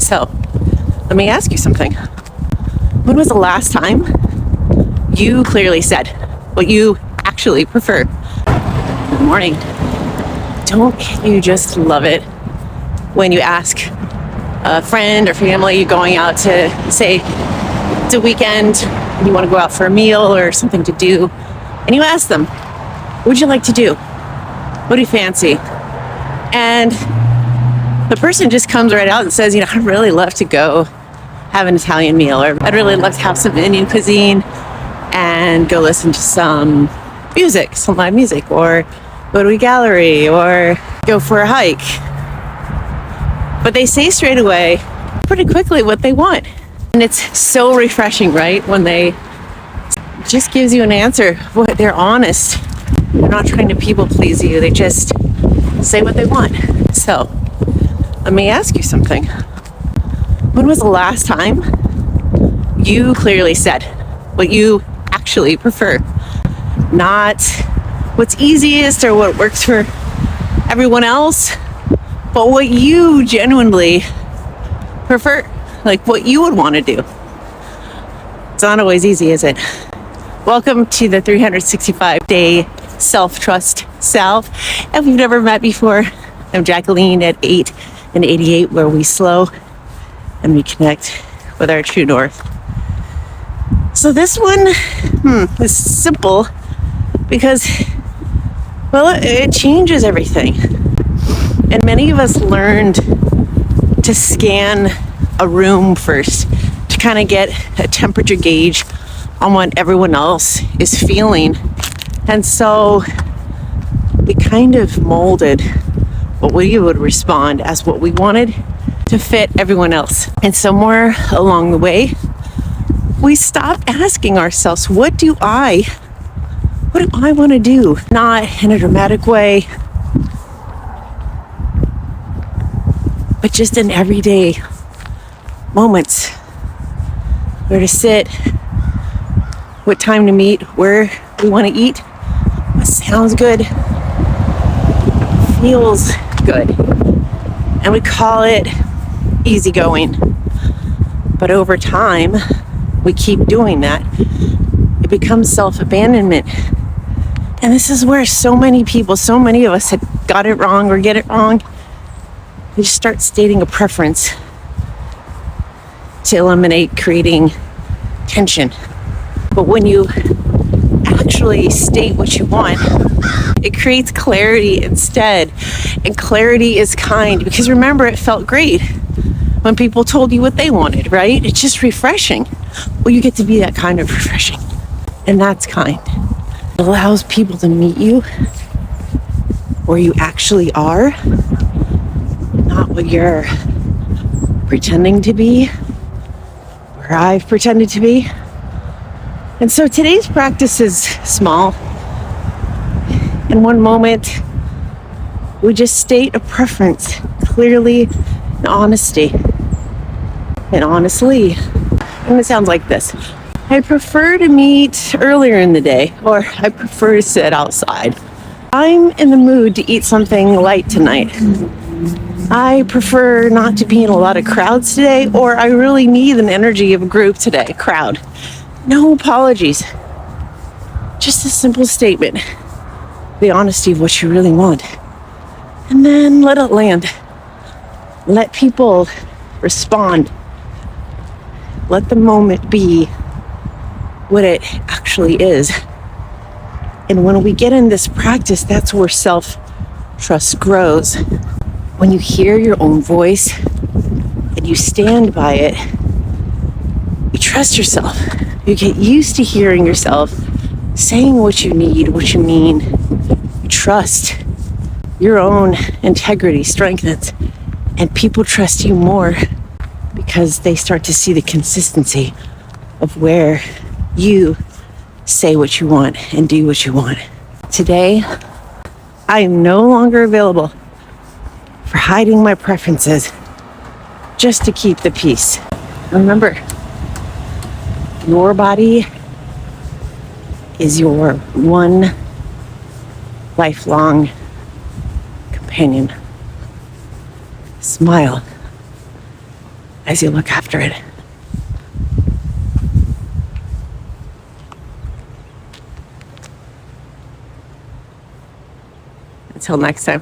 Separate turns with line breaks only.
So, let me ask you something. When was the last time you clearly said what you actually prefer? Good morning. Don't you just love it when you ask a friend or family you're going out to, say, it's a weekend, and you want to go out for a meal or something to do, and you ask them, what would you like to do? What do you fancy? And the person just comes right out and says, I'd really love to go have an Italian meal, or I'd really love to have some Indian cuisine and go listen to some music, some live music, or go to a gallery, or go for a hike. But they say straight away, pretty quickly, what they want. And it's so refreshing, right? When they just gives you an answer. They're honest. They're not trying to people please you. They just say what they want. So, let me ask you something. When was the last time you clearly said what you actually prefer? Not what's easiest or what works for everyone else, but what you genuinely prefer, like what you would want to do. It's not always easy, is it? Welcome to the 365-day Self-Trust Salve. If we've never met before, I'm Jacqueline at 8 and 88, where we slow and reconnect with our true north. So this one is simple because, well, it changes everything. And many of us learned to scan a room first to kind of get a temperature gauge on what everyone else is feeling. And so we kind of molded what we would respond as what we wanted to fit everyone else. And somewhere along the way, we stopped asking ourselves, what do I want to do? Not in a dramatic way, but just in everyday moments. Where to sit, what time to meet, where we want to eat, what sounds good, feels good. And we call it easygoing. But over time, we keep doing that. It becomes self-abandonment. And this is where so many of us had got it wrong or get it wrong. We just start stating a preference to eliminate creating tension. But when you actually state what you want, it creates clarity instead. And clarity is kind, because remember, it felt great when people told you what they wanted, right? It's just refreshing. Well, you get to be that kind of refreshing. And that's kind. It allows people to meet you where you actually are, not what you're pretending to be, where I've pretended to be. And so today's practice is small. In one moment, we just state a preference clearly and honestly. And it sounds like this. I prefer to meet earlier in the day, or I prefer to sit outside. I'm in the mood to eat something light tonight. I prefer not to be in a lot of crowds today, or I really need an energy of a group today, crowd. No apologies. Just a simple statement. The honesty of what you really want. And then let it land. Let people respond. Let the moment be what it actually is. And when we get in this practice, that's where self-trust grows. When you hear your own voice and you stand by it, you trust yourself. You get used to hearing yourself saying what you need, what you mean. You trust your own integrity strengthens, and people trust you more because they start to see the consistency of where you say what you want and do what you want. Today, I am no longer available for hiding my preferences just to keep the peace. Remember, your body is your one lifelong companion. Smile. as you look after it. Until next time.